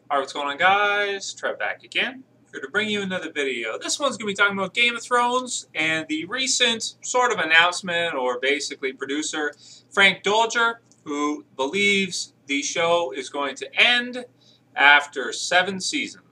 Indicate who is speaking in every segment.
Speaker 1: Alright, what's going on, guys? Trev back again. Here to bring you another video. This one's going to be talking about Game of Thrones and the recent sort of announcement, or basically producer, Frank Doelger, who believes the show is going to end after 7 seasons.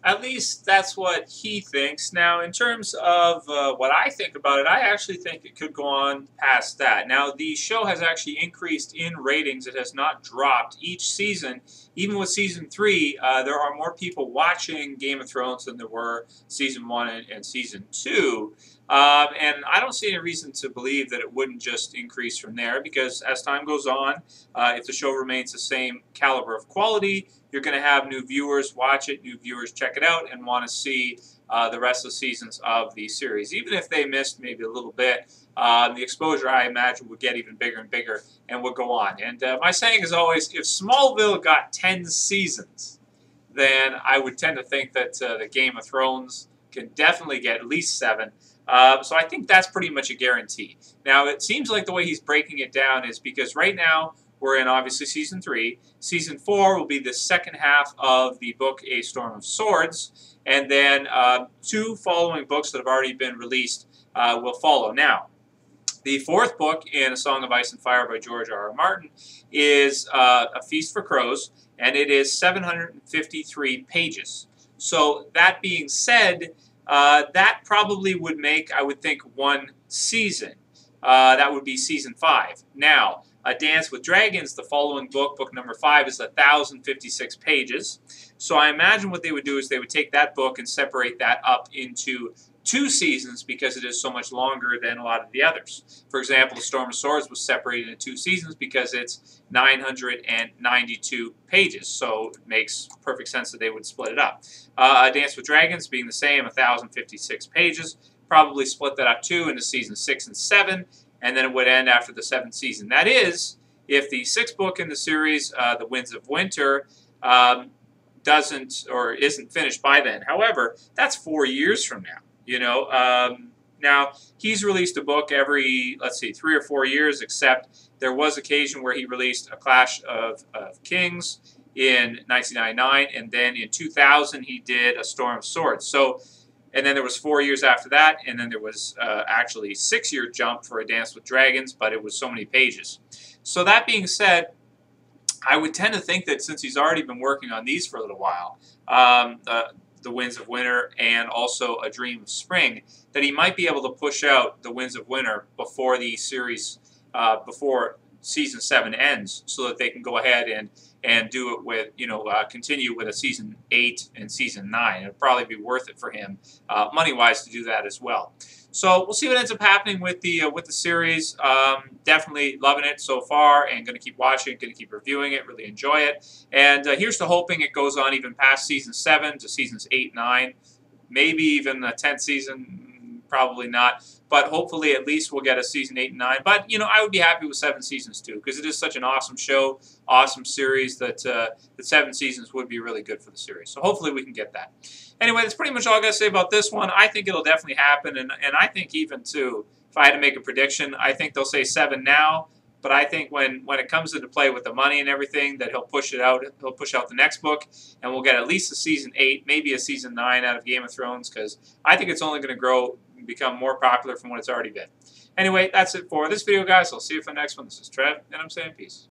Speaker 1: At least that's what he thinks. Now, in terms of what I think about it, I actually think it could go on past that. Now, the show has actually increased in ratings. It has not dropped each season. Even with Season 3, there are more people watching Game of Thrones than there were Season 1 and Season 2. And I don't see any reason to believe that it wouldn't just increase from there, because as time goes on, if the show remains the same caliber of quality, you're going to have new viewers watch it, new viewers check it out, and want to see the rest of the seasons of the series. Even if they missed maybe a little bit, the exposure, I imagine, would get even bigger and bigger and would go on. And my saying is always, if Smallville got 10 seasons, then I would tend to think that the Game of Thrones can definitely get at least 7. So I think that's pretty much a guarantee. Now, it seems like the way he's breaking it down is because right now we're in, obviously, Season 3. Season 4 will be the second half of the book A Storm of Swords. And then 2 following books that have already been released will follow. Now, the 4th book in A Song of Ice and Fire by George R.R. Martin is A Feast for Crows, and it is 753 pages. So that being said, that probably would make, I would think, 1 season. That would be Season 5. Now, A Dance with Dragons, the following book, book number 5, is 1,056 pages. So I imagine what they would do is they would take that book and separate that up into 2 seasons, because it is so much longer than a lot of the others. For example, The Storm of Swords was separated into 2 seasons because it's 992 pages, so it makes perfect sense that they would split it up. A Dance with Dragons being the same, 1,056 pages, probably split that up too into seasons 6 and 7, and then it would end after the 7th season. That is, if the 6th book in the series, The Winds of Winter, doesn't or isn't finished by then. However, that's 4 years from now. Now, he's released a book every, 3 or 4 years, except there was occasion where he released A Clash of Kings in 1999, and then in 2000 he did A Storm of Swords. So, and then there was 4 years after that, and then there was actually a 6-year jump for A Dance with Dragons, but it was so many pages. So that being said, I would tend to think that since he's already been working on these for a little while, The Winds of Winter and also A Dream of Spring, that he might be able to push out The Winds of Winter before the series, before Season 7 ends, so that they can go ahead and do it with, continue with a Season 8 and Season 9. It would probably be worth it for him, money-wise, to do that as well. So we'll see what ends up happening with the series. Definitely loving it so far, and going to keep watching, going to keep reviewing it, really enjoy it. And here's to hoping it goes on even past Season 7 to Seasons 8, 9, maybe even the 10th season, probably not. But hopefully at least we'll get a Season 8 and 9. But, I would be happy with 7 seasons too, because it is such an awesome show, awesome series, that 7 seasons would be really good for the series. So hopefully we can get that. Anyway, that's pretty much all I got to say about this one. I think it'll definitely happen, and I think even, too, if I had to make a prediction, I think they'll say 7 now, but I think when it comes into play with the money and everything, that he'll push it out. He'll push out the next book, and we'll get at least a Season 8, maybe a Season 9 out of Game of Thrones, because I think it's only going to grow and become more popular from what it's already been. Anyway, that's it for this video, guys. I'll see you for the next one. This is Trev, and I'm saying peace.